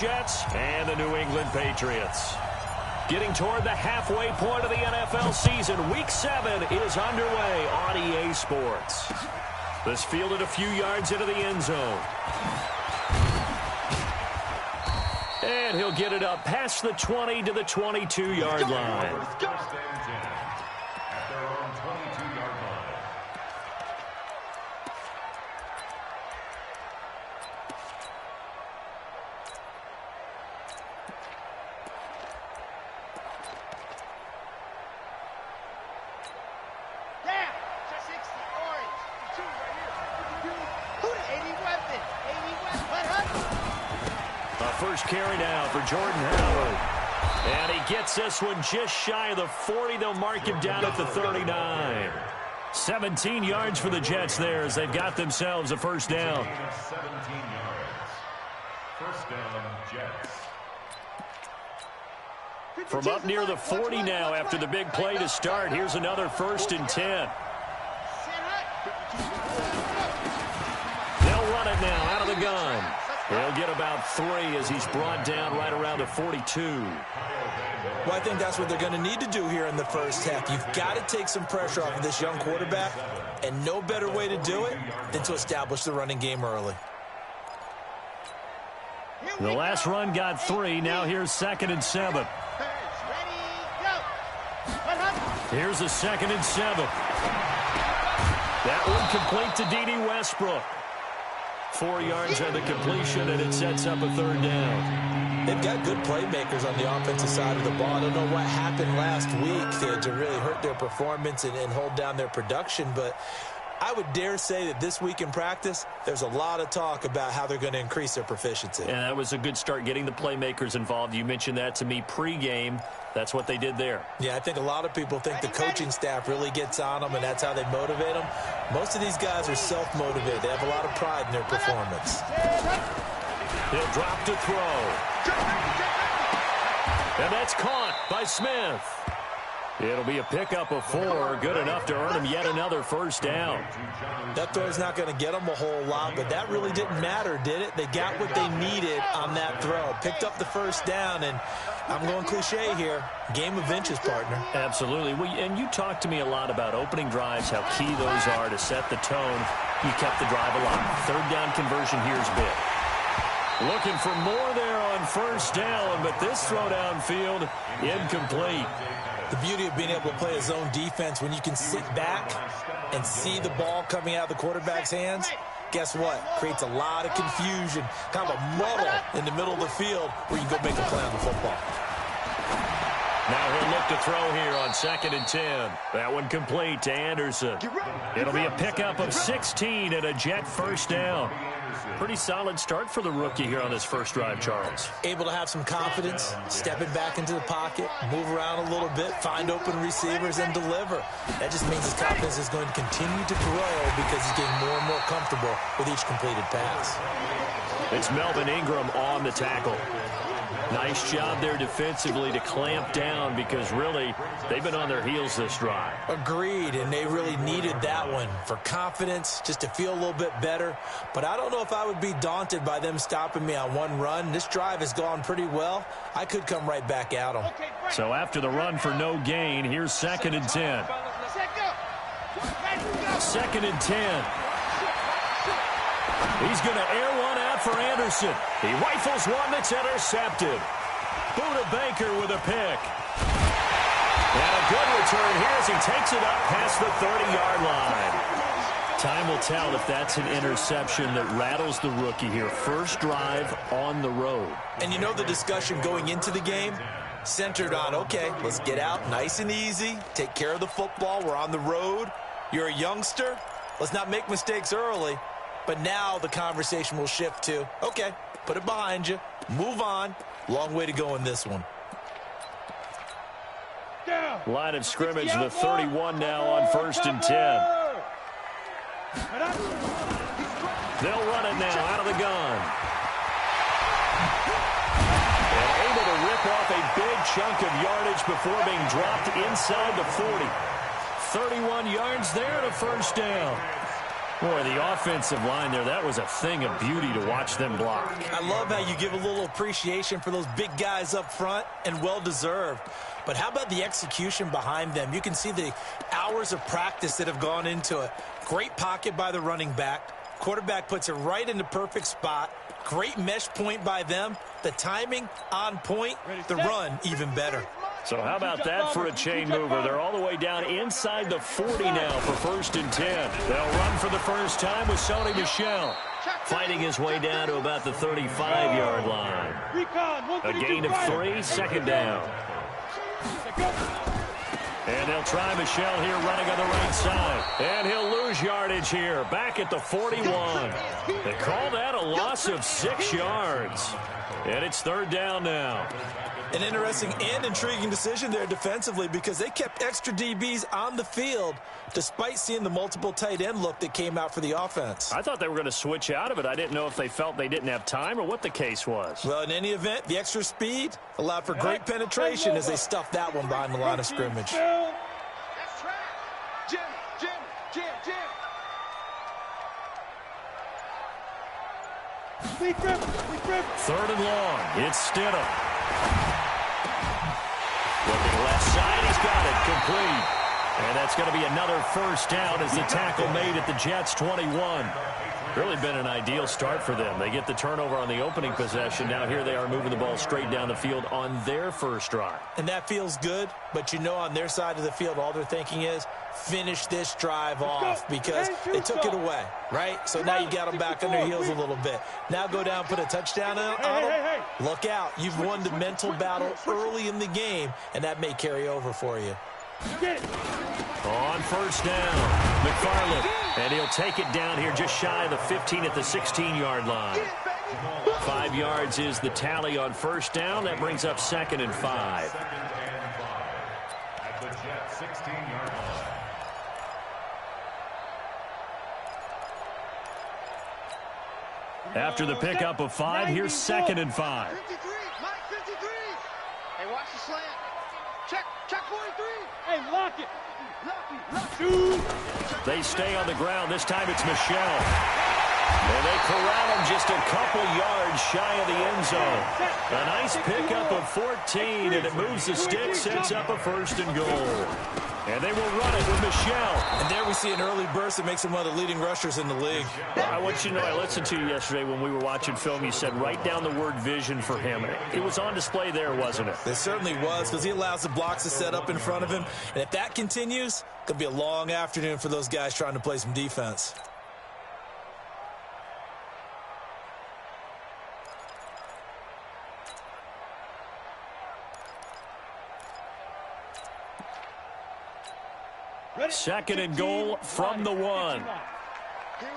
Jets and the New England Patriots. Getting toward the halfway point of the NFL season, Week 7 is underway on EA Sports. This fielded a few yards into the end zone. And he'll get it up past the 20 to the 22-yard line. First carry now for Jordan Howard. And he gets this one just shy of the 40. They'll mark him down at the 39. 17 yards for the Jets there as they've got themselves a first down. 17 yards. First down, Jets. From up near the 40 now after the big play to start. Here's another 1st and 10. They'll run it now out of the gun. He'll get about 3 as he's brought down right around the 42. Well, I think that's what they're going to need to do here in the first half. You've got to take some pressure off of this young quarterback, and no better way to do it than to establish the running game early. The last run got 3. Now here's 2nd and 7. Here's a 2nd and 7. That one complete to D.D. Westbrook. 4 yards on the completion, and it sets up a 3rd down. They've got good playmakers on the offensive side of the ball. I don't know what happened last week to really hurt their performance and hold down their production, but I would dare say that this week in practice, there's a lot of talk about how they're going to increase their proficiency. And that was a good start, getting the playmakers involved. You mentioned that to me pregame. That's what they did there. Yeah, I think a lot of people think the coaching staff really gets on them, and that's how they motivate them. Most of these guys are self-motivated. They have a lot of pride in their performance. He'll drop to throw. And that's caught by Smith. It'll be a pickup of 4, good enough to earn him yet another first down. That throw's not going to get them a whole lot, but that really didn't matter, did it? They got what they needed on that throw. Picked up the first down, and I'm going cliche here. Game of inches, partner. Absolutely. And you talked to me a lot about opening drives, how key those are to set the tone. You kept the drive alive. 3rd down conversion here's big. Looking for more there on first down, but this throw downfield, incomplete. The beauty of being able to play a zone defense when you can sit back and see the ball coming out of the quarterback's hands, guess what? Creates a lot of confusion, kind of a muddle in the middle of the field where you can go make a play on the football. Now he'll look to throw here on 2nd and 10. That one complete to Anderson. It'll be a pickup of 16 and a Jet first down. Pretty solid start for the rookie here on his first drive, Charles. Able to have some confidence, stepping back into the pocket, move around a little bit, find open receivers, and deliver. That just means his confidence is going to continue to grow because he's getting more and more comfortable with each completed pass. It's Melvin Ingram on the tackle. Nice job there defensively to clamp down because really they've been on their heels this drive. Agreed, and they really needed that one for confidence, just to feel a little bit better. But I don't know if I would be daunted by them stopping me on one run. This drive has gone pretty well. I could come right back at them. So after the run for no gain, here's 2nd and 10. 2nd and 10. He's going to air one out for Anderson. He rifles one that's intercepted. Buda Baker with a pick. And a good return here as he takes it up past the 30-yard line. Time will tell if that's an interception that rattles the rookie here. First drive on the road. And you know the discussion going into the game centered on, okay, let's get out nice and easy, take care of the football, we're on the road. You're a youngster, let's not make mistakes early. But now the conversation will shift to, okay, put it behind you, move on. Long way to go in this one. Line of scrimmage, the 31 now on 1st and 10. They'll run it now out of the gun. And able to rip off a big chunk of yardage before being dropped inside the 40. 31 yards there and a first down. Boy, the offensive line there, that was a thing of beauty to watch them block. I love how you give a little appreciation for those big guys up front, and well-deserved. But how about the execution behind them? You can see the hours of practice that have gone into it. Great pocket by the running back. Quarterback puts it right in the perfect spot. Great mesh point by them. The timing on point. The run even better. So how about that for a chain mover? They're all the way down inside the 40 now for 1st and 10. They'll run for the first time with Sony Michel, fighting his way down to about the 35-yard line. A gain of 3, 2nd down. And they'll try Michel here running on the right side. And he'll lose yardage here, back at the 41. They call that a loss of 6 yards. And it's 3rd down now. An interesting and intriguing decision there defensively, because they kept extra DBs on the field despite seeing the multiple tight end look that came out for the offense. I thought they were going to switch out of it. I didn't know if they felt they didn't have time or what the case was. Well, in any event, the extra speed allowed for great penetration as they stuffed that one behind the line of scrimmage. That's right. Jim. 3rd and long. It's Stidham. Looking left side. He's got it. Complete. And that's going to be another 1st down as the tackle made at the Jets' 21. Really been an ideal start for them. They get the turnover on the opening possession. Now here they are moving the ball straight down the field on their first drive. And that feels good, but you know on their side of the field all they're thinking is finish this drive off because they took it away, right? So now you got them back on their heels a little bit. Now go down, put a touchdown on them. Look out. You've won the mental battle early in the game, and that may carry over for you. On 1st down, McFarland, and he'll take it down here just shy of the 15 at the 16-yard line. 5 yards is the tally on 1st down. That brings up 2nd and 5. At the Jets' 16-yard line. After the pickup of 5, here's 2nd and 5. 53. Mike, 53. Hey, watch the slant. Check 43. Hey, lock it. They stay on the ground. This time it's Michel. And they corral him just a couple yards shy of the end zone. A nice pickup of 14, and it moves the stick, sets up a 1st and goal. And they will run it with Michel. And there we see an early burst that makes him one of the leading rushers in the league. I want you to know, I listened to you yesterday when we were watching film. You said write down the word vision for him. It was on display there, wasn't it? It certainly was, because he allows the blocks to set up in front of him. And if that continues, it could be a long afternoon for those guys trying to play some defense. Second and goal from the 1. Here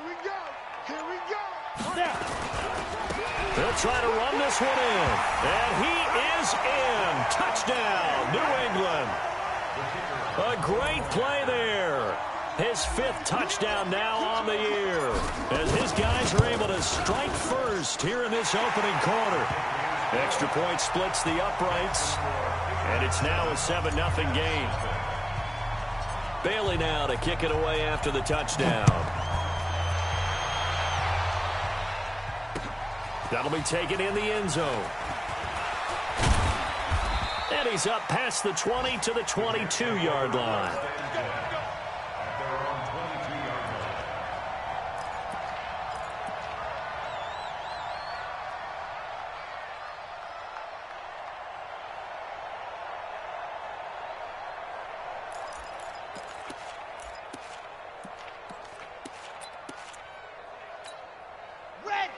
we go. They'll try to run this one in. And he is in. Touchdown, New England. A great play there. His 5th touchdown now on the year, as his guys are able to strike first here in this opening quarter. Extra point splits the uprights, and it's now a 7-0 game. Bailey now to kick it away after the touchdown. That'll be taken in the end zone. And he's up past the 20 to the 22-yard line.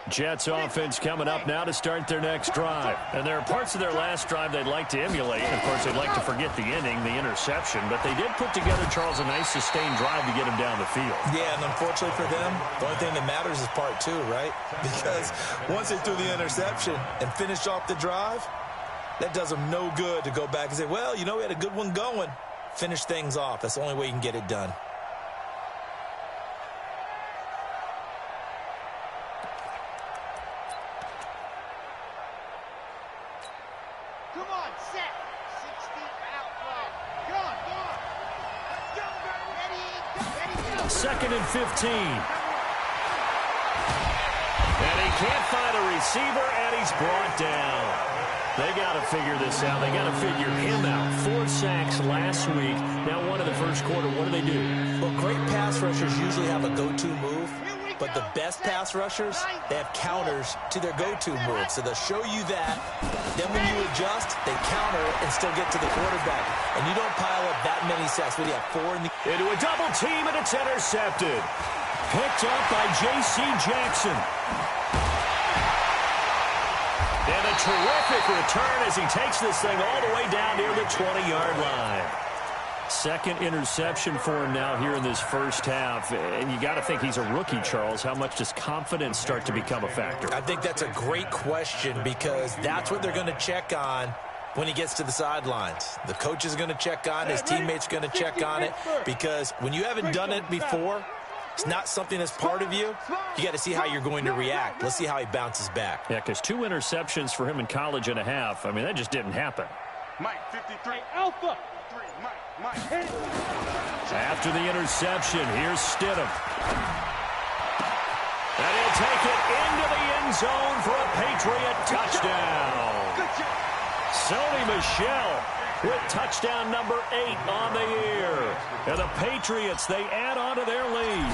Jets offense coming up now to start their next drive. And there are parts of their last drive they'd like to emulate. Of course, they'd like to forget the inning, the interception. But they did put together, Charles, a nice sustained drive to get him down the field. Yeah, and unfortunately for them, the only thing that matters is part 2, right? Because once they threw the interception and finished off the drive, that does them no good to go back and say, well, you know, we had a good one going. Finish things off. That's the only way you can get it done. Second and 15. can't find a receiver, and he's brought down. They got to figure this out. They got to figure him out. 4 sacks last week. Now one in the first quarter. What do? Well, great pass rushers usually have a go-to move, but the best pass rushers, they have counters to their go-to move. So they'll show you that. Then when you adjust, they counter and still get to the quarterback. And you don't pile up that many sacks. What do you have, 4 in the... Into a double team, and it's intercepted. Picked up by J.C. Jackson. And a terrific return as he takes this thing all the way down near the 20-yard line. Second interception for him now here in this first half. And you got to think he's a rookie, Charles. How much does confidence start to become a factor? I think that's a great question because that's what they're going to check on when he gets to the sidelines. The coach is going to check on, his teammates are going to check on it, because when you haven't done it before, it's not something that's part of you. You got to see how you're going to react. Let's see how he bounces back. Yeah, because 2 interceptions for him in college and a half. I mean, that just didn't happen. Mike, 53. Alpha. 3, Mike. After the interception, here's Stidham. And he'll take it into the end zone for a Patriot touchdown. Good job. Sony Michel with touchdown number 8 on the year. And the Patriots, they add on to their lead.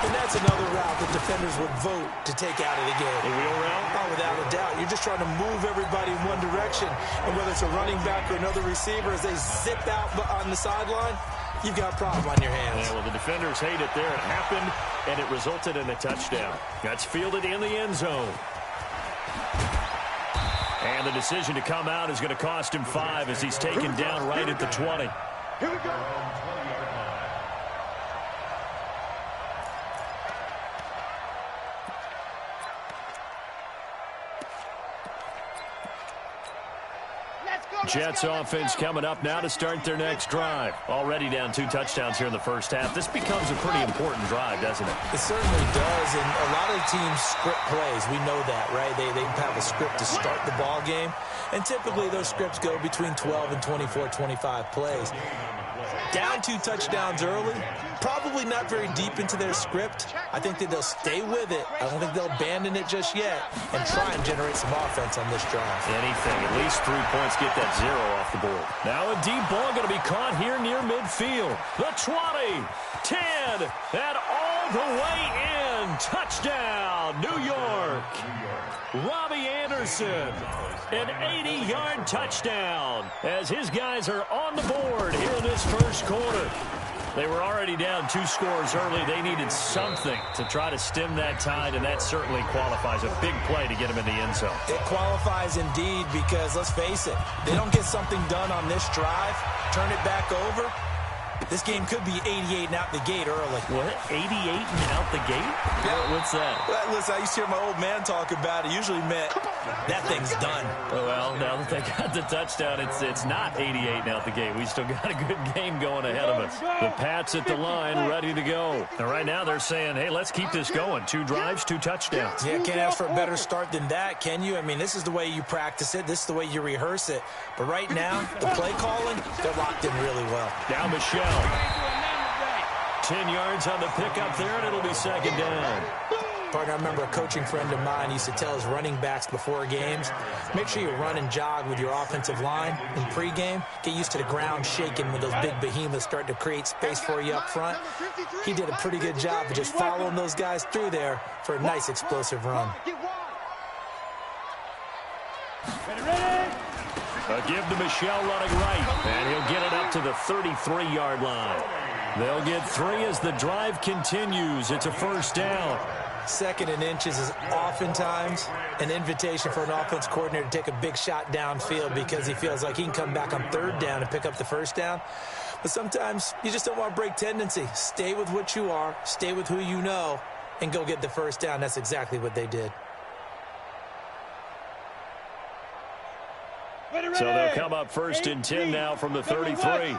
And that's another route that defenders would vote to take out of the game. The wheel route? Oh, without a doubt. You're just trying to move everybody in one direction. And whether it's a running back or another receiver, as they zip out on the sideline, you've got a problem on your hands. Yeah, well, the defenders hate it there. It happened, and it resulted in a touchdown. That's fielded in the end zone. And the decision to come out is going to cost him 5 as he's taken down right at the 20. Here we go. Jets offense coming up now to start their next drive. Already down 2 touchdowns here in the first half. This becomes a pretty important drive, doesn't it? It certainly does, and a lot of teams script plays. We know that, right? They have a script to start the ball game, and typically those scripts go between 12 and 24, 25 plays. Down 2 touchdowns early, probably not very deep into their script. I think that they'll stay with it. I don't think they'll abandon it just yet and try and generate some offense on this drive. Anything, at least 3 points, get that 0 off the board. Now a deep ball going to be caught here near midfield. The 20, 10, and all the way in. Touchdown, New York. Robbie Anderson, an 80-yard touchdown as his guys are on the board here in this first quarter. They were already down 2 scores early. They needed something to try to stem that tide, and that certainly qualifies. A big play to get him in the end zone. It qualifies indeed because, let's face it, they don't get something done on this drive, turn it back over, this game could be 88 and out the gate early. What? 88 and out the gate? Yeah. What's that? Well, listen, I used to hear my old man talk about it. Usually meant that thing's done. Well, now that they got the touchdown, it's not 88 and out the gate. We still got a good game going ahead of us. The Pats at the line, ready to go. And right now they're saying, hey, let's keep this going. 2 drives, 2 touchdowns. Yeah, can't ask for a better start than that, can you? I mean, this is the way you practice it. This is the way you rehearse it. But right now, the play calling, they're locked in really well. Now Michel. 10 yards on the pickup there, and it'll be second down. Partner, I remember a coaching friend of mine used to tell his running backs before games, make sure you run and jog with your offensive line in pregame. Get used to the ground shaking when those big behemoths start to create space for you up front. He did a pretty good job of just following those guys through there for a nice explosive run. A give to Michel running right, and he'll get it up to the 33-yard line. They'll get 3 as the drive continues. It's a first down. 2nd and inches is oftentimes an invitation for an offense coordinator to take a big shot downfield because he feels like he can come back on 3rd down and pick up the first down. But sometimes you just don't want to break tendency. Stay with what you are, stay with who you know, and go get the first down. That's exactly what they did. So they'll come up 1st and 10 now from the 33.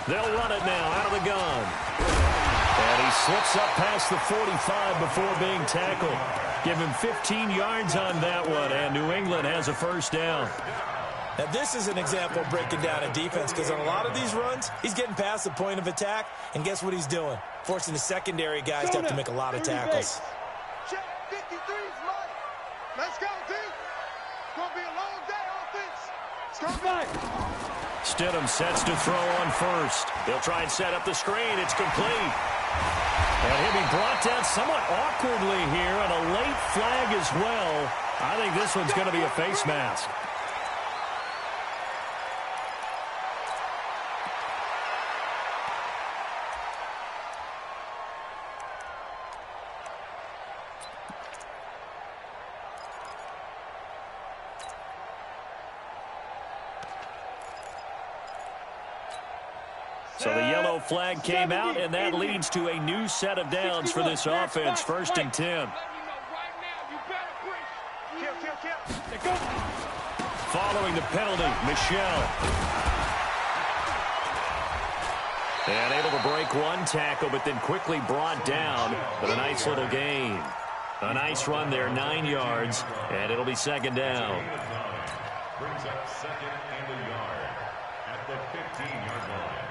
They'll run it now out of the gun. And he slips up past the 45 before being tackled. Give him 15 yards on that one, and New England has a first down. Now, this is an example of breaking down a defense because on a lot of these runs, he's getting past the point of attack, and guess what he's doing? Forcing the secondary guys to have to make a lot of tackles. Check 53's mine. Let's go, D. It's going to be a long day offense. It's going to be. Stidham sets to throw on first. He'll try and set up the screen. It's complete. And he'll be brought down somewhat awkwardly here, and a late flag as well. I think this one's going to be a face mask. So the yellow flag came out, and that leads to a new set of downs for this offense. 1st and 10. Following the penalty, Michel. And able to break one tackle, but then quickly brought down. But a nice little gain. A nice run there, 9 yards, and it'll be 2nd down. Brings up 2nd and a yard at the 15-yard line.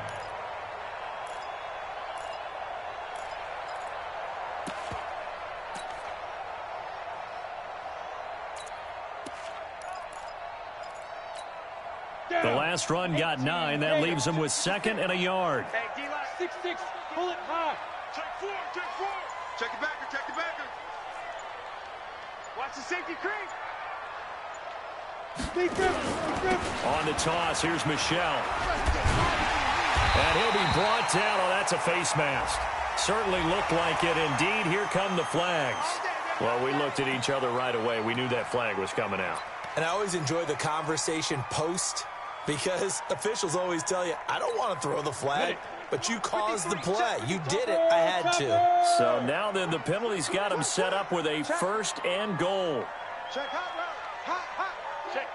The last run got 9. That leaves him with 2nd and a yard. Hey, D-line. 6-6. Pull it high. Check 4. Check 4. Check it backer. Check the backer. Watch the safety creep. On the toss, here's Michel. And he'll be brought down. Oh, that's a face mask. Certainly looked like it. Indeed, here come the flags. Well, we looked at each other right away. We knew that flag was coming out. And I always enjoy the conversation post because officials always tell you, I don't want to throw the flag, but you caused the play. You did it. I had to. So now then the penalty's got him set up with a 1st and goal. Check hot route. Hot. Check.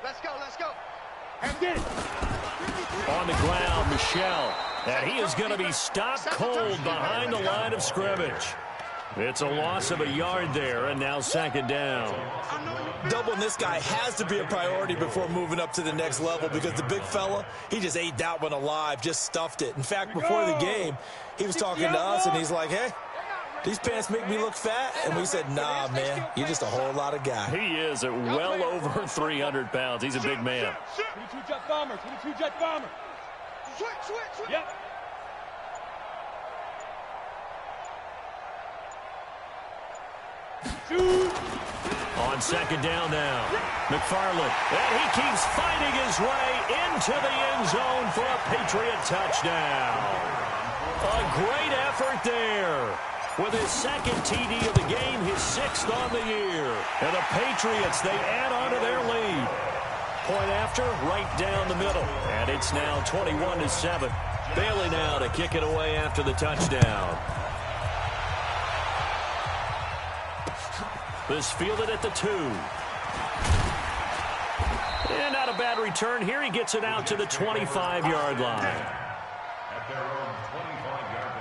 Let's go. And get it. On the ground, Michel. And he is going to be stopped cold behind the line of scrimmage. It's a loss of a yard there, and now 2nd down. Doubling this guy has to be a priority before moving up to the next level because the big fella, he just ate that one alive, just stuffed it. In fact, before the game, he was talking to us, and he's like, hey, these pants make me look fat. And we said, nah, man, you're just a whole lot of guy. He is at well over 300 pounds. He's a big man. 22 jet bomber. Switch. Yep. On 2nd down now, McFarland. And he keeps fighting his way into the end zone for a Patriot touchdown. A great effort there. With his 2nd TD of the game, his 6th on the year. And the Patriots, they add on to their lead. Point after, right down the middle. And it's now 21-7. Bailey now to kick it away after the touchdown. This fielded at the 2. And not a bad return here. He gets it out to the 25-yard line. At their own 25-yard line.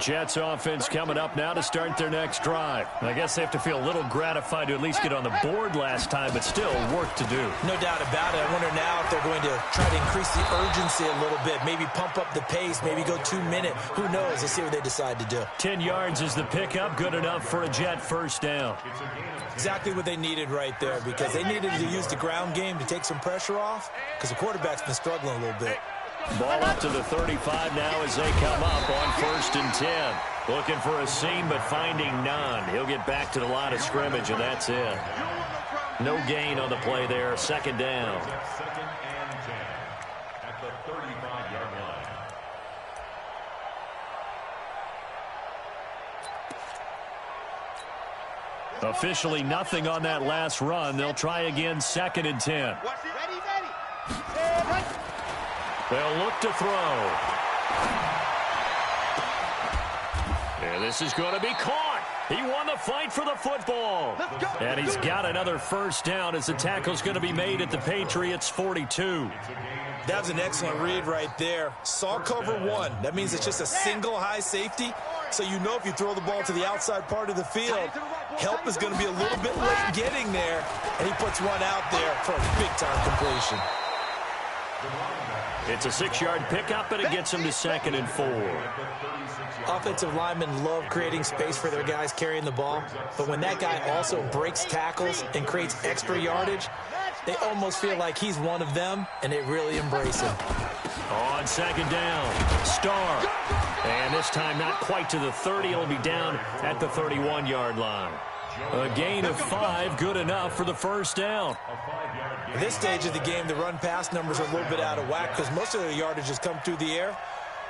Jets offense coming up now to start their next drive. I guess they have to feel a little gratified to at least get on the board last time, but still work to do. No doubt about it. I wonder now if they're going to try to increase the urgency a little bit, maybe pump up the pace, maybe go 2-minute. Who knows? Let's see what they decide to do. 10 yards is the pickup. Good enough for a Jet 1st down. Exactly what they needed right there because they needed to use the ground game to take some pressure off because the quarterback's been struggling a little bit. Ball up to the 35 now as they come up on 1st and 10. Looking for a seam, but finding none. He'll get back to the line of scrimmage, and that's it. No gain on the play there. 2nd down. 2nd and 10 at the 35-yard line. Officially nothing on that last run. They'll try again 2nd and 10. Ready. They'll look to throw. And this is going to be caught. He won the fight for the football. And he's got another first down as the tackle's going to be made at the Patriots' 42. That was an excellent read right there. Saw cover one. That means it's just a single high safety. So you know if you throw the ball to the outside part of the field, help is going to be a little bit late getting there. And he puts one out there for a big-time completion. It's a 6-yard pickup, and it gets him to 2nd and 4. Offensive linemen love creating space for their guys carrying the ball, but when that guy also breaks tackles and creates extra yardage, they almost feel like he's one of them, and they really embrace him. On 2nd down, Starr. And this time not quite to the 30. He'll be down at the 31-yard line. A gain of 5, good enough for the first down. At this stage of the game, the run-pass numbers are a little bit out of whack because most of the yardage has come through the air.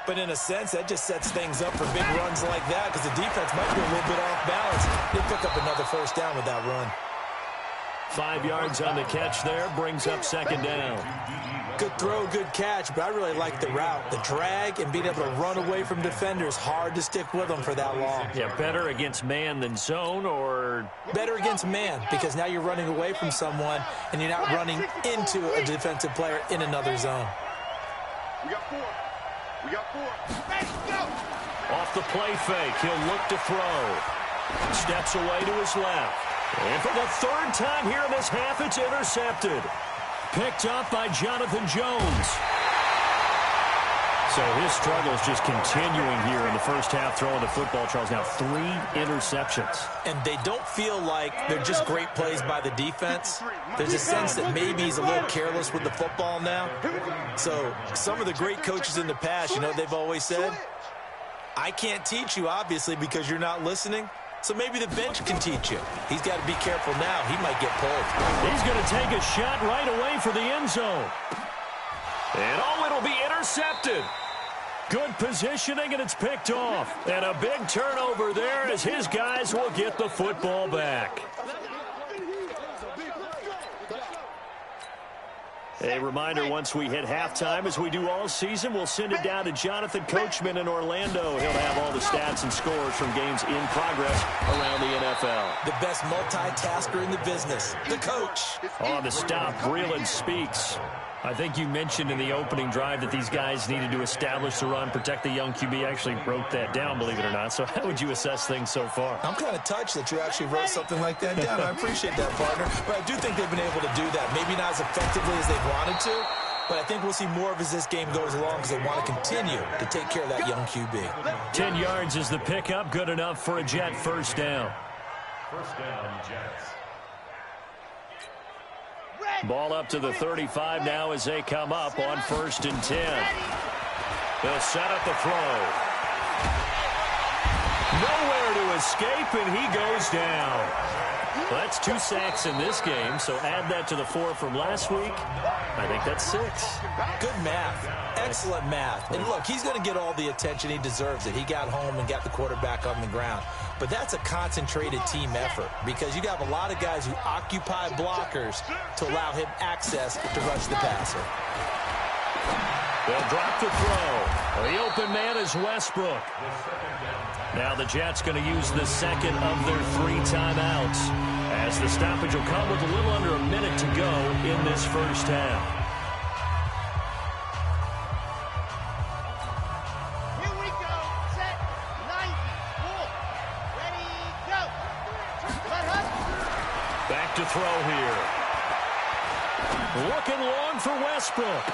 But in a sense, that just sets things up for big runs like that because the defense might be a little bit off balance. They pick up another first down with that run. 5 yards on the catch there, brings up 2nd down. Good throw, good catch, but I really like the route. The drag and being able to run away from defenders, hard to stick with them for that long. Yeah, better against man than zone, or? Better against man, because now you're running away from someone and you're not running into a defensive player in another zone. We got 4. We got 4. Let's go! Off the play fake, he'll look to throw. Steps away to his left. And for the 3rd time here in this half, it's intercepted. Picked up by Jonathan Jones. So his struggles just continuing here in the first half throwing the football, Charles. Now 3 interceptions. And they don't feel like they're just great plays by the defense. There's a sense that maybe he's a little careless with the football now. So some of the great coaches in the past, you know, they've always said, I can't teach you, obviously, because you're not listening. So maybe the bench can teach you. He's got to be careful now. He might get pulled. He's going to take a shot right away for the end zone. And oh, it'll be intercepted. Good positioning, and it's picked off. And a big turnover there as his guys will get the football back. A reminder, once we hit halftime, as we do all season, we'll send it down to Jonathan Coachman in Orlando. He'll have all the stats and scores from games in progress around the NFL. The best multitasker in the business, the coach. On the stop, Breeland speaks. I think you mentioned in the opening drive that these guys needed to establish the run, protect the young QB. I actually wrote that down, believe it or not. So how would you assess things so far? I'm kind of touched that you actually wrote something like that down. I appreciate that, partner. But I do think they've been able to do that. Maybe not as effectively as they've wanted to, but I think we'll see more of as this game goes along because they want to continue to take care of that young QB. 10 yards is the pickup. Good enough for a Jet first down. First down, Jets. Ball up to the 35 now as they come up on 1st and 10. They'll set up the throw. Nowhere to escape, and he goes down. Well, that's 2 sacks in this game, so add that to the 4 from last week. I think that's 6. Good math. Excellent math. And look, he's going to get all the attention he deserves it. He got home and got the quarterback on the ground. But that's a concentrated team effort because you have a lot of guys who occupy blockers to allow him access to rush the passer. They'll drop the throw. The open man is Westbrook. Now the Jets going to use the second of their 3 timeouts as the stoppage will come with a little under a minute to go in this first half. Here we go. Set. 94. Ready, go. Back to throw here. Looking long for Westbrook.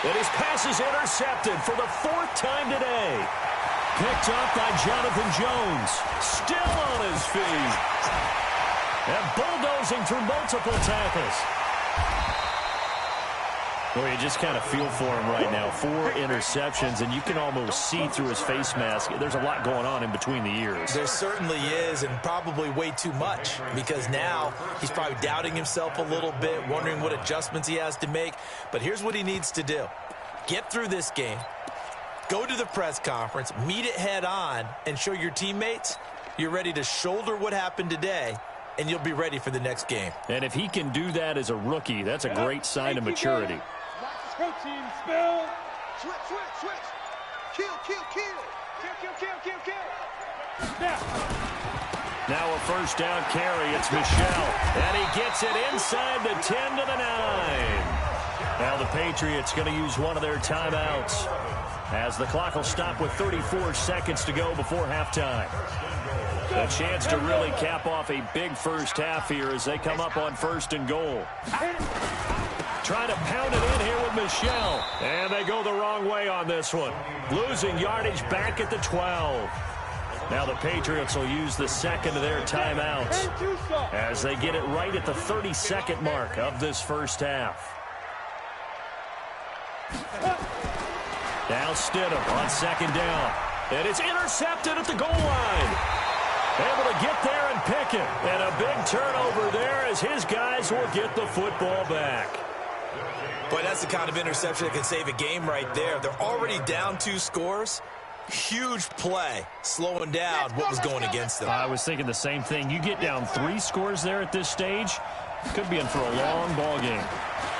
And his pass is intercepted for the 4th time today. Picked up by Jonathan Jones. Still on his feet. And bulldozing through multiple tackles. Well, you just kind of feel for him right now. 4 interceptions, and you can almost see through his face mask. There's a lot going on in between the ears. There certainly is, and probably way too much, because now he's probably doubting himself a little bit, wondering what adjustments he has to make. But here's what he needs to do. Get through this game. Go to the press conference, meet it head on, and show your teammates you're ready to shoulder what happened today, and you'll be ready for the next game. And if he can do that as a rookie, that's a great sign of maturity. Go team, spell. Switch. Kill, kill, kill. Kill, kill, kill, kill, kill. Now a first down carry. It's Michel. And he gets it inside the 10 to the 9. Now the Patriots going to use one of their timeouts, as the clock will stop with 34 seconds to go before halftime. A chance to really cap off a big first half here as they come up on 1st and goal. Trying to pound it in here with Michel. And they go the wrong way on this one. Losing yardage back at the 12. Now the Patriots will use the second of their timeouts as they get it right at the 32nd mark of this first half. Now Stidham on 2nd down. And it's intercepted at the goal line. Able to get there and pick it. And a big turnover there as his guys will get the football back. Boy, that's the kind of interception that can save a game right there. They're already down 2 scores. Huge play, slowing down what was going against them. I was thinking the same thing. You get down 3 scores there at this stage, could be in for a long ball game.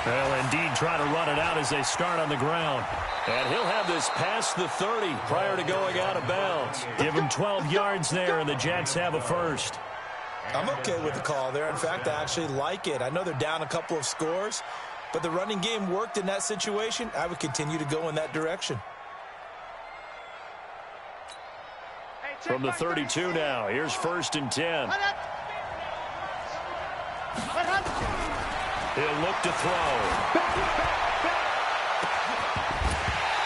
Well, indeed, try to run it out as they start on the ground. And he'll have this past the 30 prior to going out of bounds. Give him 12 yards there, and the Jets have a first. I'm okay with the call there. In fact, I actually like it. I know they're down a couple of scores, but the running game worked in that situation. I would continue to go in that direction. From the 32 now, here's 1st and 10. He'll look to throw.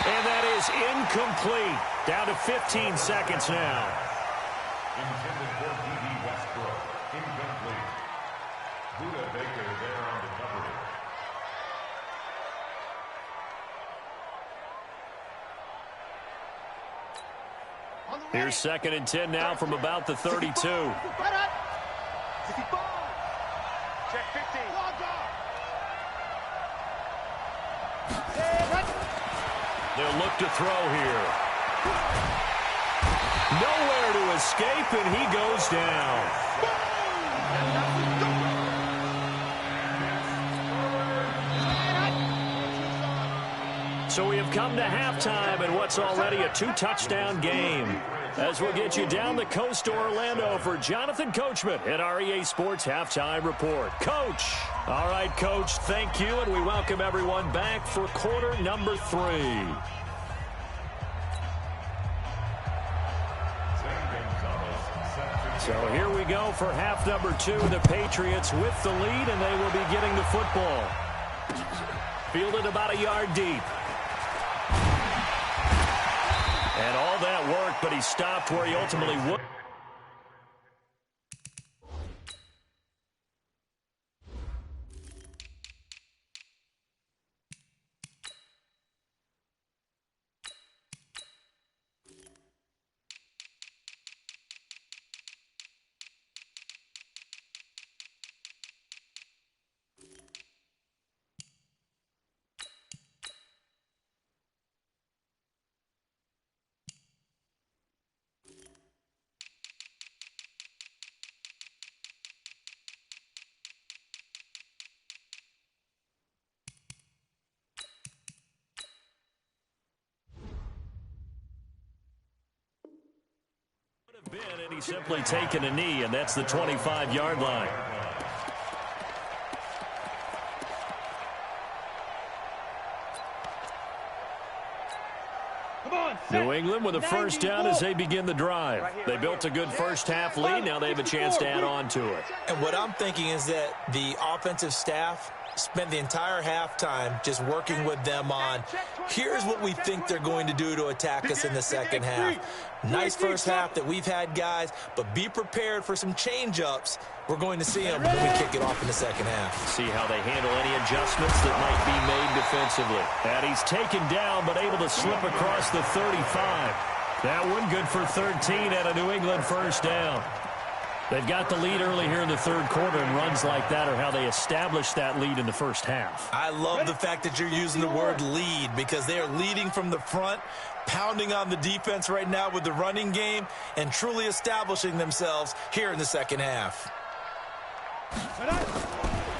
And that is incomplete. Down to 15 seconds now. Intended for D.B. Westbrook. Incomplete. Buda Baker there on the coverage. Here's 2nd and 10 now from about the 32. Check 15. They'll look to throw here. Nowhere to escape, and he goes down. So we have come to halftime in what's already a 2-touchdown game, as we'll get you down the coast to Orlando for Jonathan Coachman at our EA Sports Halftime Report. Coach. All right, Coach, thank you, and we welcome everyone back for quarter number 3. So here we go for half number 2. The Patriots with the lead, and they will be getting the football. Fielded about a yard deep. And all that work, but he stopped where he ultimately would. And he's simply taken a knee, and that's the 25-yard line. New England with a first down as they begin the drive. They built a good first half lead. Now they have a chance to add on to it. And what I'm thinking is that the offensive staff spent the entire halftime just working with them on, here's what we think they're going to do to attack us in the second half. Nice first half that we've had, guys, but be prepared for some change-ups. We're going to see them when we kick it off in the second half. See how they handle any adjustments that might be made defensively. And he's taken down, but able to slip across the 35. That one good for 13 at a New England first down. They've got the lead early here in the third quarter, and runs like that are how they establish that lead in the first half. I love the fact that you're using the word lead, because they are leading from the front, pounding on the defense right now with the running game, and truly establishing themselves here in the second half.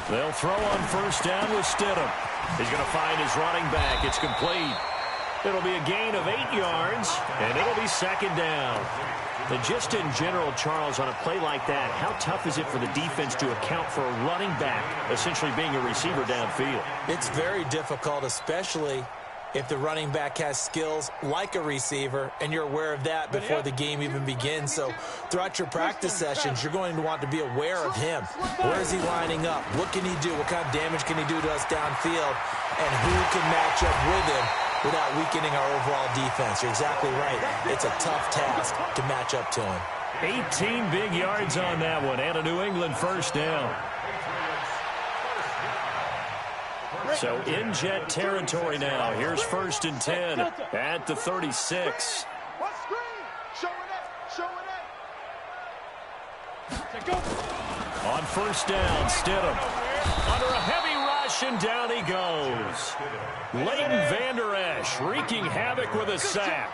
They'll throw on first down with Stidham. He's going to find his running back. It's complete. It'll be a gain of 8 yards, and it'll be second down. And just in general, Charles, on a play like that, how tough is it for the defense to account for a running back essentially being a receiver downfield? It's very difficult, especially if the running back has skills like a receiver, and you're aware of that before the game even begins. So throughout your practice sessions, you're going to want to be aware of him. Where is he lining up? What can he do? What kind of damage can he do to us downfield? And who can match up with him without weakening our overall defense? You're exactly right. It's a tough task to match up to him. 18 big yards on that one, and a New England first down. So in Jet territory now. Here's 1st and 10 at the 36. What screen? Showing it. On first down, Stidham under a heavy rush, and down he goes. Leighton Vander Esch wreaking havoc with a sack.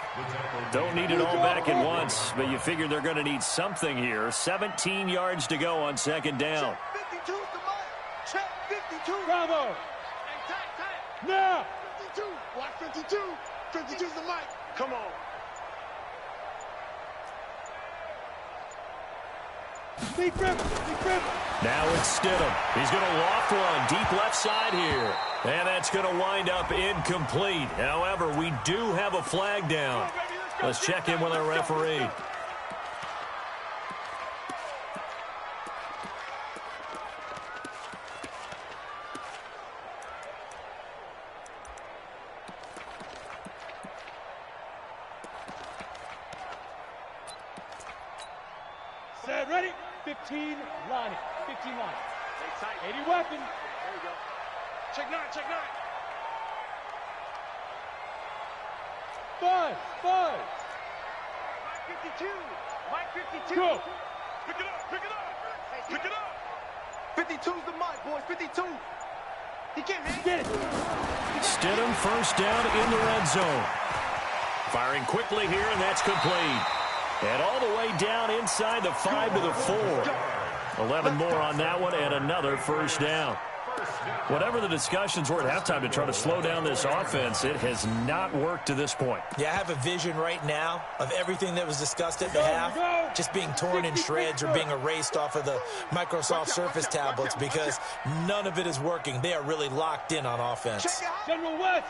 Don't need it all back at once, but you figure they're going to need something here. 17 yards to go on second down. 52 to Mike. Check 52. Bravo. Now. 52. Watch 52. 52's the mic. Come on. Deep rip. Now it's Stidham. He's going to loft one deep left side here. And that's going to wind up incomplete. However, we do have a flag down. Let's check in with our referee. Set, ready? 15 line. 15 line. 80 weapon. There you go. Check 9. Five. Mike 52. Go. Pick it up. 52's the mic, boys. 52. He can't hit. Get it. Stidham first down in the red zone. Firing quickly here, and that's complete. And all the way down inside the 5 to the 4. 11 more on that one, and another first down. Whatever the discussions were at halftime to try to slow down this offense, it has not worked to this point. Yeah, I have a vision right now of everything that was discussed at the half just being torn in shreds or being erased off of the Microsoft Surface tablets because none of it is working. They are really locked in on offense. General West.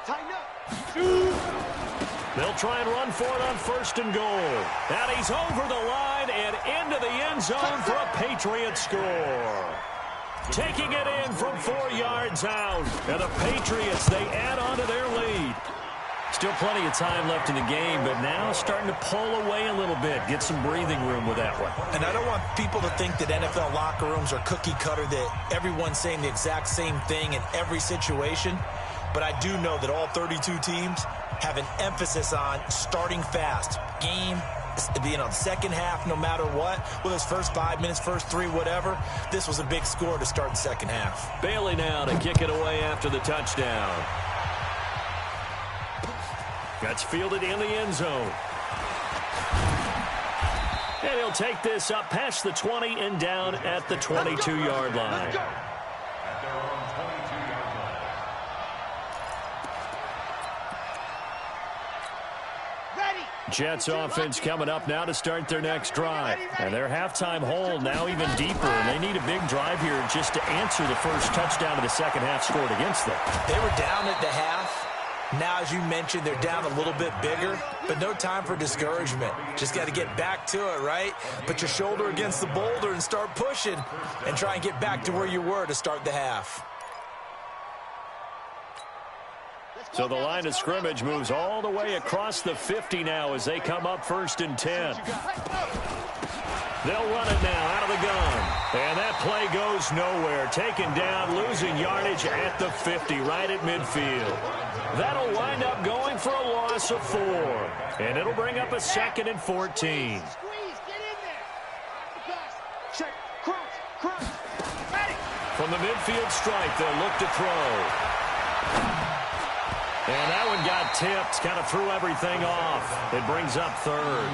Tighten up. They'll try and run for it on 1st and goal. And he's over the line and into the end zone for a Patriot score. Taking it in from 4 yards out. And the Patriots, they add on to their lead. Still plenty of time left in the game, but now starting to pull away a little bit. Get some breathing room with that one. And I don't want people to think that NFL locker rooms are cookie cutter, that everyone's saying the exact same thing in every situation. But I do know that all 32 teams have an emphasis on starting fast. Game, second half, no matter what. Whether it's first 5 minutes, first 3, whatever. This was a big score to start the second half. Bailey now to kick it away after the touchdown. That's fielded in the end zone. And he'll take this up past the 20 and down at the 22-yard line. Jets offense coming up now to start their next drive. And their halftime hole now even deeper. And they need a big drive here just to answer the first touchdown of the second half scored against them. They were down at the half. Now, as you mentioned, they're down a little bit bigger, but no time for discouragement. Just got to get back to it, right? Put your shoulder against the boulder and start pushing and try and get back to where you were to start the half. So the line of scrimmage moves all the way across the 50 now as they come up 1st and 10. They'll run it now out of the gun. And that play goes nowhere. Taken down, losing yardage at the 50, right at midfield. That'll wind up going for a loss of 4. And it'll bring up a 2nd and 14. Squeeze, get in there. Check, cross. Ready. From the midfield stripe, they'll look to throw. And that one got tipped, kind of threw everything off. It brings up 3rd.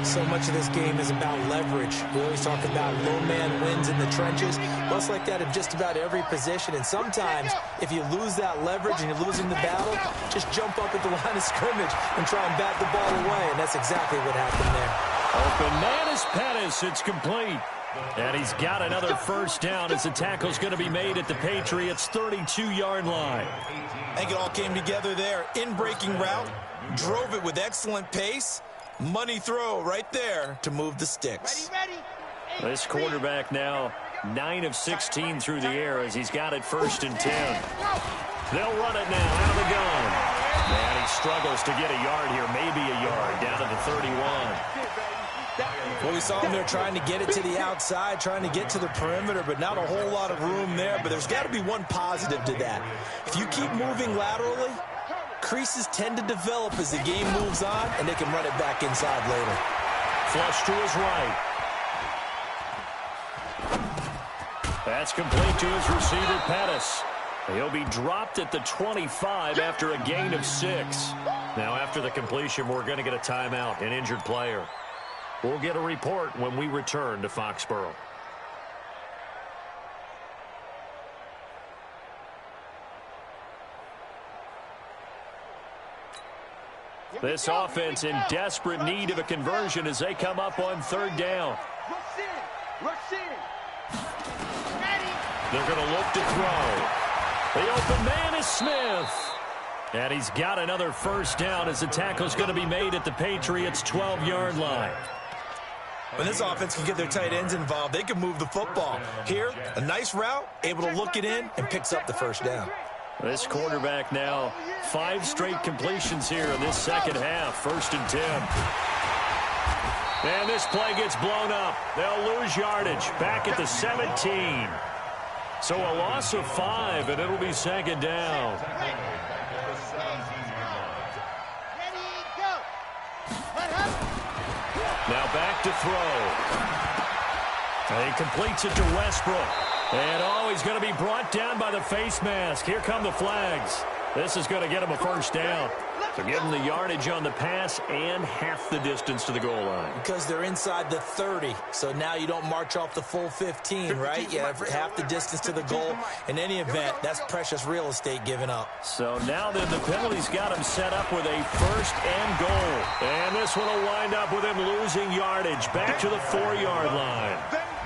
So much of this game is about leverage. We always talk about low man wins in the trenches. Well, it's like that in just about every position. And sometimes, if you lose that leverage and you're losing the battle, just jump up at the line of scrimmage and try and bat the ball away. And that's exactly what happened there. Open man is Pettis. It's complete. And he's got another first down as the tackle's going to be made at the Patriots' 32-yard line. I think it all came together there. In-breaking route, drove it with excellent pace. Money throw right there to move the sticks. This quarterback now 9 of 16 through the air as he's got it 1st and 10. They'll run it now out of the gun. And he struggles to get a yard here, maybe a yard, down to the 31. Well, we saw him there trying to get it to the outside, trying to get to the perimeter, but not a whole lot of room there. But there's got to be one positive to that. If you keep moving laterally, creases tend to develop as the game moves on, and they can run it back inside later. Flush to his right. That's complete to his receiver, Pettis. He'll be dropped at the 25 after a gain of 6. Now, after the completion, we're going to get a timeout, an injured player. We'll get a report when we return to Foxborough. This offense in desperate need of a conversion as they come up on 3rd down. They're going to look to throw. The open man is Smith. And he's got another first down as the tackle's going to be made at the Patriots' 12-yard line. When this offense can get their tight ends involved, they can move the football. Here, a nice route, able to look it in, and picks up the first down. This quarterback now 5 straight completions here in this second half. 1st and 10. And this play gets blown up. They'll lose yardage back at the 17. So a loss of 5, and it'll be 2nd down. Now back to throw. And he completes it to Westbrook. And he's going to be brought down by the face mask. Here come the flags. This is going to get him a first down. So give him the yardage on the pass and half the distance to the goal line. Because they're inside the 30, so now you don't march off the full 15, right? You have half the distance to the goal. In any event, that's precious real estate given up. So now then the penalty's got him set up with a 1st and goal. And this one will wind up with him losing yardage back to the 4-yard line.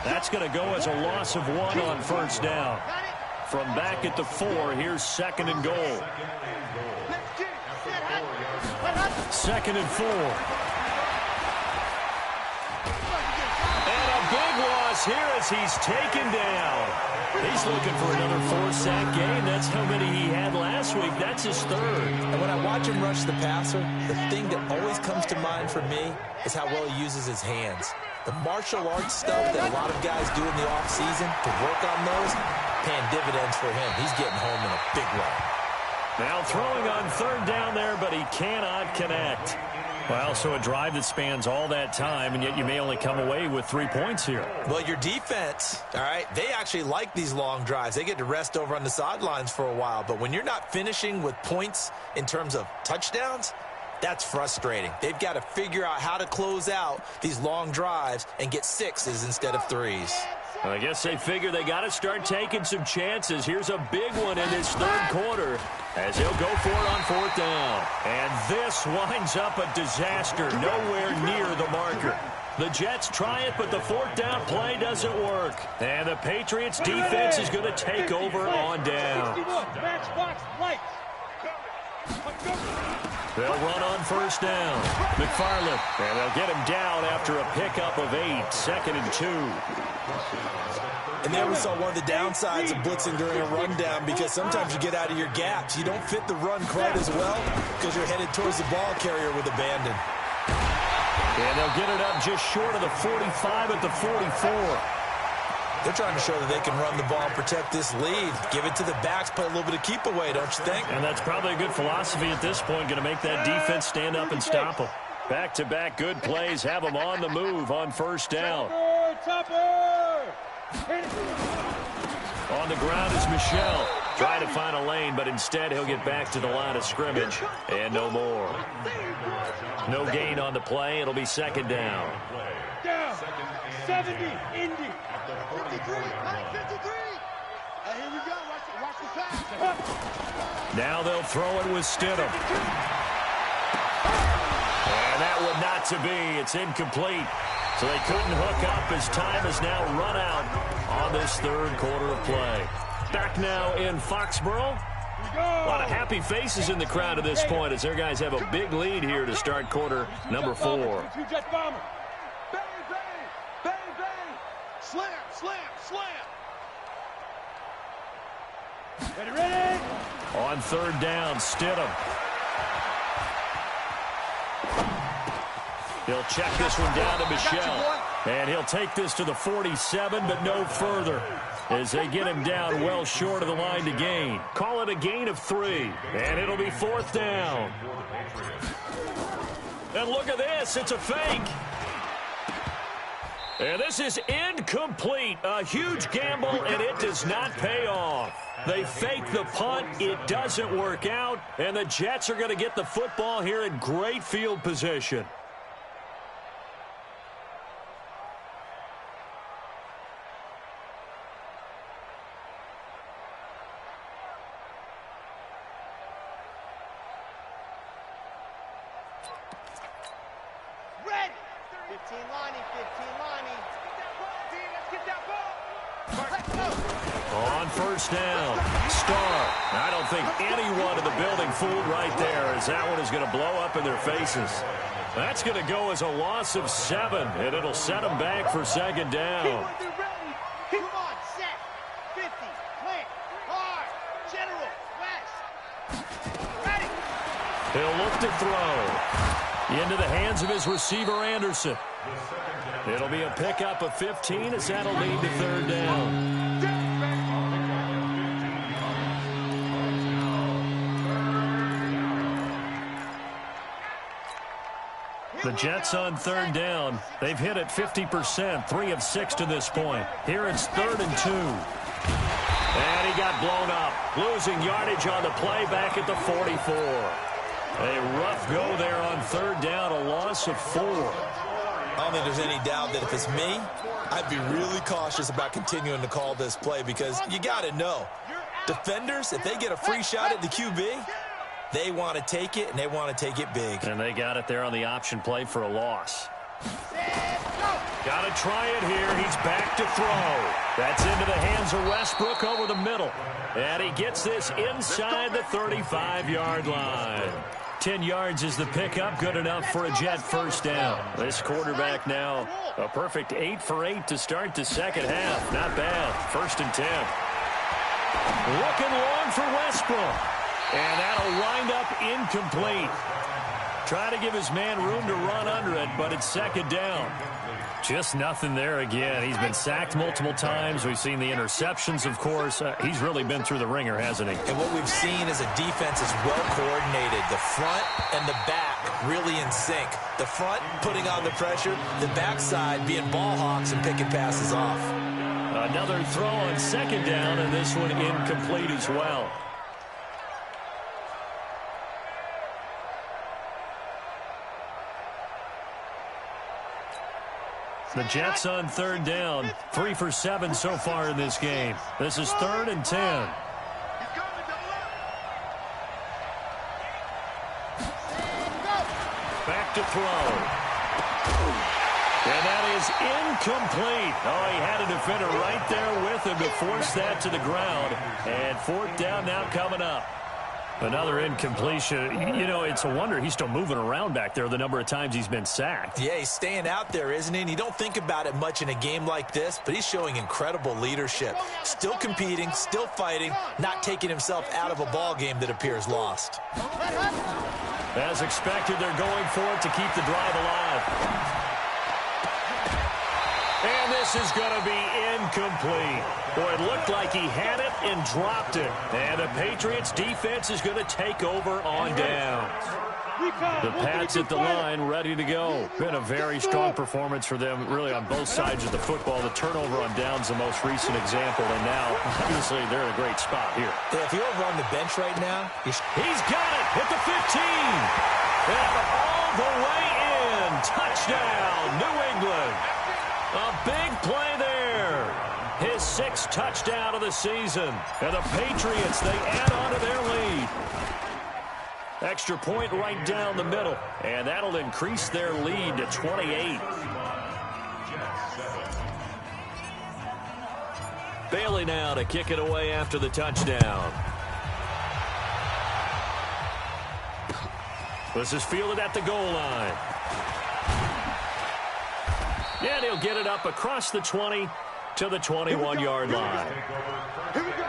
That's going to go as a loss of 1 on 1st down. From back at the 4, here's 2nd and goal. 2nd and 4. And a big loss here as he's taken down. He's looking for another 4-sack game. That's how many he had last week. That's his 3rd. And when I watch him rush the passer, the thing that always comes to mind for me is how well he uses his hands. The martial arts stuff that a lot of guys do in the offseason to work on those, paying dividends for him. He's getting home in a big way. Now throwing on 3rd down there, but he cannot connect. Well, so a drive that spans all that time, and yet you may only come away with 3 points here. Well, your defense, all right, they actually like these long drives. They get to rest over on the sidelines for a while. But when you're not finishing with points in terms of touchdowns, that's frustrating. They've got to figure out how to close out these long drives and get 6s instead of 3s. I guess they figure they got to start taking some chances. Here's a big one in this 3rd quarter as he'll go for it on 4th down. And this winds up a disaster, nowhere near the marker. The Jets try it, but the 4th down play doesn't work. And the Patriots defense is going to take over on down. They'll run on 1st down. McFarland, and they'll get him down after a pickup of 8, 2nd and 2. And there we saw one of the downsides of blitzing during a rundown, because sometimes you get out of your gaps. You don't fit the run quite as well because you're headed towards the ball carrier with abandon. And they'll get it up just short of the 45 at the 44. They're trying to show that they can run the ball and protect this lead. Give it to the backs, play a little bit of keep away, don't you think? And that's probably a good philosophy at this point, going to make that defense stand up and stop them. Back-to-back good plays have them on the move on 1st down. On the ground is Michelle. Trying to find a a lane, but instead he'll get back to the line of scrimmage and no more. No gain on the play. It'll be second down. Down. 70, Indy. 53, 53. Hey, here we go. Watch the pass. Now they'll throw it with Stidham. And that would not to be. It's incomplete. So they couldn't hook up as time has now run out on this third quarter of play. Back now in Foxborough. A lot of happy faces in the crowd at this point as their guys have a big lead here to start quarter number 4. Bang, bang, bang, bang. Slam, slam, slam. Ready. On third down, Stidham. He'll check this one down to Michelle. And he'll take this to the 47, but no further, as they get him down well short of the line to gain. Call it a gain of 3, and it'll be fourth down. And look at this. It's a fake. And this is incomplete. A huge gamble, and it does not pay off. They fake the punt. It doesn't work out, and the Jets are going to get the football here in great field position. On first down, Starr. I don't think anyone in the building fooled right there, as that one is going to blow up in their faces. That's going to go as a loss of 7, and it'll set them back for second down. Come on, set. 50, plant, hard, general, west. Ready. He'll look to throw into the hands of his receiver, Anderson. It'll be a pickup of 15, as that'll lead to third down. The Jets on third down. They've hit it 50%, 3 of 6 to this point. Here it's 3rd and 2. And he got blown up, losing yardage on the play back at the 44. A rough go there on third down, a loss of 4. I don't think there's any doubt that if it's me, I'd be really cautious about continuing to call this play, because you got to know, defenders, if they get a free shot at the QB, they want to take it, and they want to take it big. And they got it there on the option play for a loss. Got to try it here. He's back to throw. That's into the hands of Westbrook over the middle. And he gets this inside the 35-yard line. 10 yards is the pickup, good enough for a Jet first down. This quarterback now a perfect 8 for 8 to start the second half. Not bad. 1st and 10. Looking long for Westbrook. And that'll wind up incomplete. Trying to give his man room to run under it, but it's second down. Just nothing there again. He's been sacked multiple times. We've seen the interceptions, of course. He's really been through the ringer, hasn't he? And what we've seen is a defense is well coordinated. The front and the back really in sync. The front putting on the pressure, the backside being ball hawks and picking passes off. Another throw on second down, and this one incomplete as well. The Jets on third down, 3 for 7 so far in this game. This is 3rd and 10. Back to throw. And that is incomplete. Oh, he had a defender right there with him to force that to the ground. And 4th down now coming up. Another incompletion. You know, it's a wonder he's still moving around back there the number of times he's been sacked. Yeah, he's staying out there, isn't he? And you don't think about it much in a game like this, but he's showing incredible leadership. Still competing, still fighting, not taking himself out of a ball game that appears lost. As expected, they're going for it to keep the drive alive. And this is going to be incomplete. Boy, it looked like he had it and dropped it. And the Patriots defense is going to take over on downs. The Pats at the line, ready to go. Been a very strong performance for them, really, on both sides of the football. The turnover on downs, the most recent example. And now, obviously, they're in a great spot here. Yeah, if you're over on the bench right now, he's got it at the 15. And all the way in. Touchdown, New England. A big play there. His 6th touchdown of the season. And the Patriots, they add on to their lead. Extra point right down the middle. And that'll increase their lead to 28. Bailey now to kick it away after the touchdown. This is fielded at the goal line. And he'll get it up across the 20 to the 21-yard line. Here we go.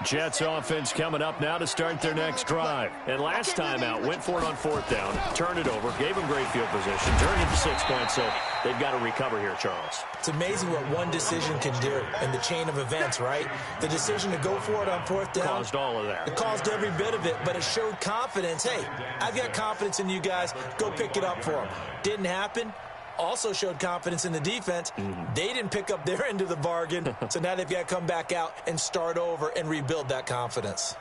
Jets offense coming up now to start their next drive. And last time out, went for it on 4th down, turned it over, gave them great field position, turned it to 6 points, so they've got to recover here, Charles. It's amazing what one decision can do in the chain of events, right? The decision to go for it on 4th down. Caused all of that. It caused every bit of it, but it showed confidence. Hey, I've got confidence in you guys. Go pick it up for them. Didn't happen. Also showed confidence in the defense. They didn't pick up their end of the bargain, so now they've got to come back out and start over and rebuild that confidence.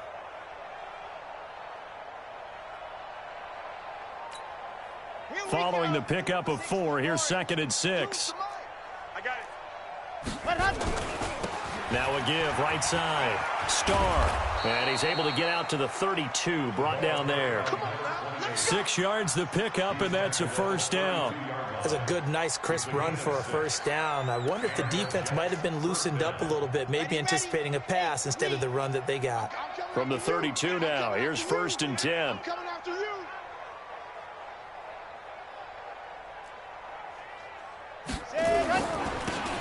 Following the pickup of 4, here's 2nd and 6. I got it. Now a give, right side. Starr. And he's able to get out to the 32, brought down there. 6 yards the pickup, and that's a 1st down. That's a good, nice, crisp run for a 1st down. I wonder if the defense might have been loosened up a little bit, maybe anticipating a pass instead of the run that they got. From the 32 now, here's 1st and 10. Coming after you.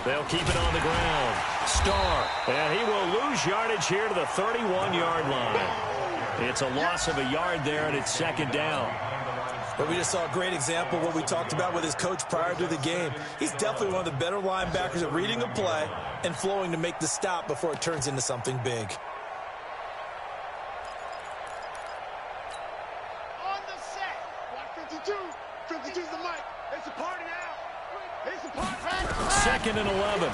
They'll keep it on the ground. Starr. And he will lose yardage here to the 31-yard line. It's a loss of a yard there, and it's 2nd down. But we just saw a great example of what we talked about with his coach prior to the game. He's definitely one of the better linebackers at reading a play and flowing to make the stop before it turns into something big. On the set. 52. 52's the mic. It's a party now. It's a party. 2nd and 11.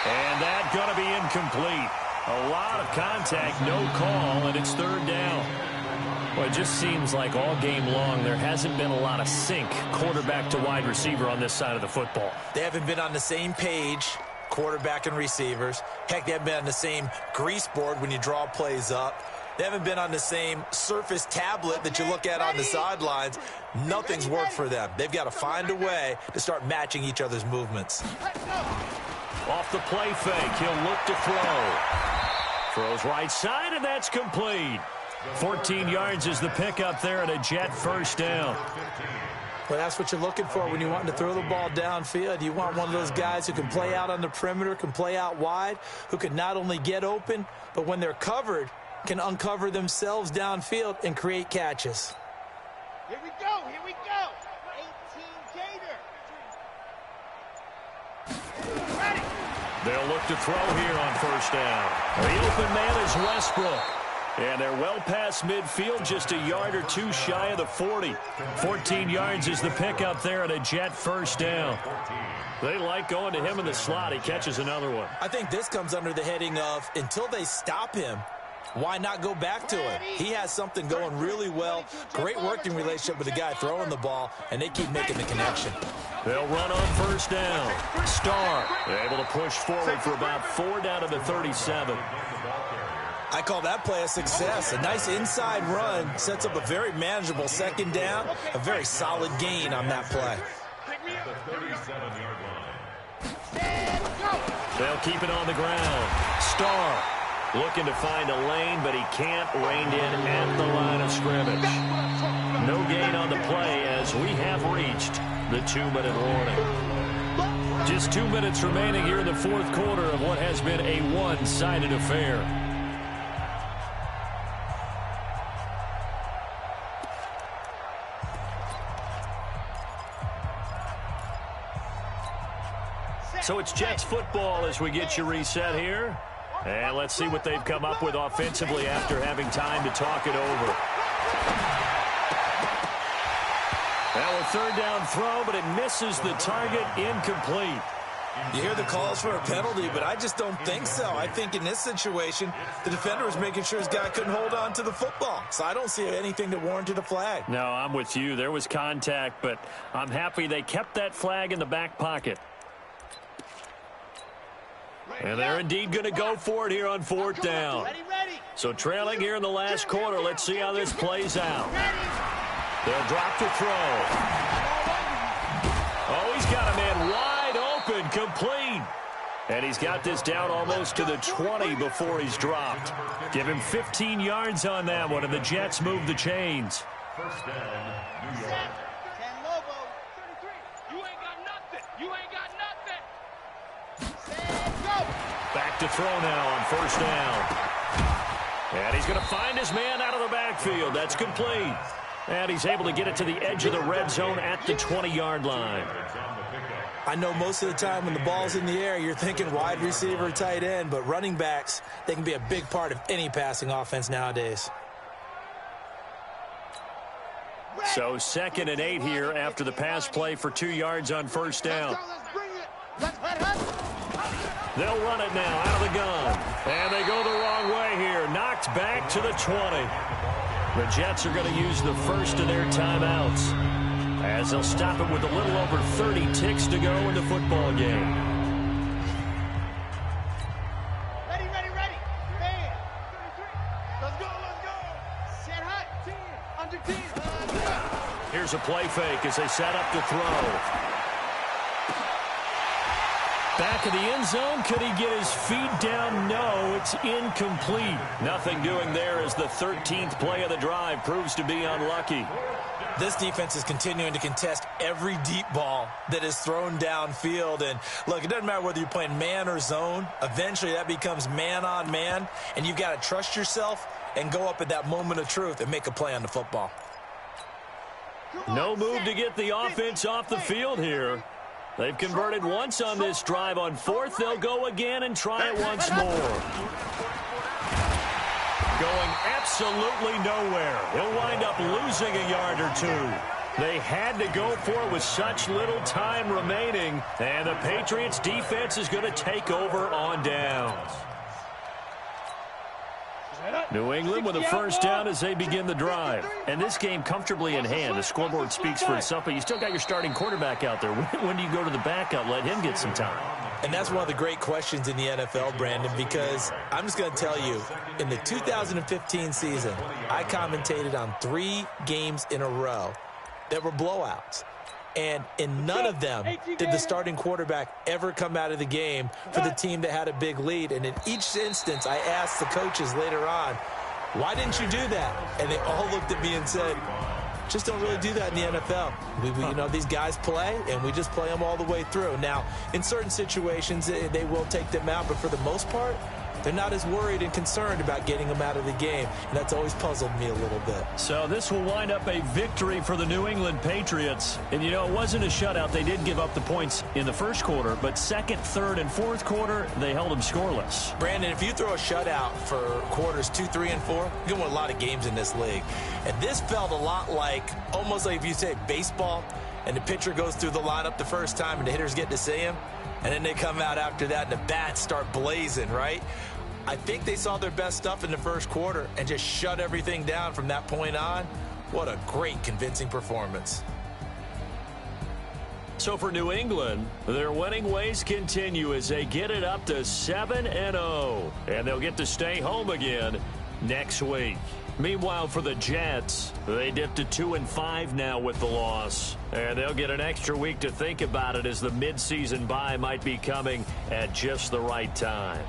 And that's going to be incomplete. A lot of contact, no call, and it's 3rd down. Well, it just seems like all game long there hasn't been a lot of sync quarterback to wide receiver on this side of the football. They haven't been on the same page, quarterback and receivers. Heck, they haven't been on the same grease board when you draw plays up. They haven't been on the same surface tablet that you look at on the sidelines. Nothing's worked for them. They've got to find a way to start matching each other's movements. Off the play fake, he'll look to throw. Throws right side, and that's complete. 14 yards is the pickup there at a Jet 1st down. Well, that's what you're looking for when you want to throw the ball downfield. You want one of those guys who can play out on the perimeter, can play out wide, who can not only get open, but when they're covered, can uncover themselves downfield and create catches. Here we go. Here we go. 18 Gator. Ready. They'll look to throw here on 1st down. The open man is Westbrook. And they're well past midfield, just a yard or 2 shy of the 40. 14 yards is the pickup there at a Jet 1st down. They like going to him in the slot. He catches another one. I think this comes under the heading of, until they stop him, why not go back to it? He has something going really well. Great working relationship with the guy throwing the ball, and they keep making the connection. They'll run on 1st down. Starr able to push forward for about 4 down to the 37. I call that play a success. A nice inside run sets up a very manageable 2nd down, a very solid gain on that play. They'll keep it on the ground. Starr looking to find a lane, but he can't. Reined in at the line of scrimmage. No gain on the play as we have reached the 2-minute warning. Just 2 minutes remaining here in the 4th quarter of what has been a one-sided affair. So it's Jets football as we get you reset here. And let's see what they've come up with offensively after having time to talk it over. That third down throw, but it misses the target, incomplete. You hear the calls for a penalty, but I just don't think so. I think in this situation, the defender was making sure his guy couldn't hold on to the football. So I don't see anything that warranted a flag. No, I'm with you. There was contact, but I'm happy they kept that flag in the back pocket. And they're indeed going to go for it here on fourth down. So trailing here in the last quarter, let's see how this plays out. They'll drop the throw. Oh, he's got a man wide open, complete. And he's got this down almost to the 20 before he's dropped. Give him 15 yards on that one, and the Jets move the chains. First down, New York. Back to throw now on first down. And he's going to find his man out of the backfield. That's complete. And he's able to get it to the edge of the red zone at the 20-yard line. I know most of the time when the ball's in the air, you're thinking wide receiver, tight end, but running backs, they can be a big part of any passing offense nowadays. So 2nd and 8 here after the pass play for 2 yards on first down. They'll run it now out of the gun. And they go the wrong way here. Knocked back to the 20. The Jets are going to use the first of their timeouts, as they'll stop it with a little over 30 ticks to go in the football game. Ready. Man. Let's go. Set hot. 10. Under 10. Here's a play fake as they set up to throw. Back of the end zone. Could he get his feet down? No, it's incomplete. Nothing doing there as the 13th play of the drive proves to be unlucky. This defense is continuing to contest every deep ball that is thrown downfield. And, look, it doesn't matter whether you're playing man or zone. Eventually that becomes man on man, and you've got to trust yourself and go up at that moment of truth and make a play on the football. No move to get the offense off the field here. They've converted once on this drive. On fourth, they'll go again and try it once more. Going absolutely nowhere. He'll wind up losing a yard or two. They had to go for it with such little time remaining, and the Patriots defense is going to take over on downs. New England with a first down as they begin the drive. And this game comfortably in hand. The scoreboard speaks for itself, but you still got your starting quarterback out there. When do you go to the backup? Let him get some time. And that's one of the great questions in the NFL, Brandon, because I'm just going to tell you, in the 2015 season, I commentated on 3 games in a row that were blowouts. And in none of them did the starting quarterback ever come out of the game for the team that had a big lead. And in each instance, I asked the coaches later on, why didn't you do that? And they all looked at me and said, just don't really do that in the NFL. You know, these guys play, and we just play them all the way through. Now, in certain situations, they will take them out, but for the most part, they're not as worried and concerned about getting them out of the game, and that's always puzzled me a little bit. So this will wind up a victory for the New England Patriots. And, you know, it wasn't a shutout. They did give up the points in the first quarter, but second, third, and fourth quarter, they held them scoreless. Brandon, if you throw a shutout for quarters 2, 3, and 4, you're going to win a lot of games in this league. And this felt a lot like, almost like if you say baseball, and the pitcher goes through the lineup the first time, and the hitters get to see him, and then they come out after that, and the bats start blazing, right? I think they saw their best stuff in the first quarter and just shut everything down from that point on. What a great, convincing performance. So for New England, their winning ways continue as they get it up to 7-0. And they'll get to stay home again next week. Meanwhile, for the Jets, they dipped to 2-5 now with the loss. And they'll get an extra week to think about it as the midseason bye might be coming at just the right time.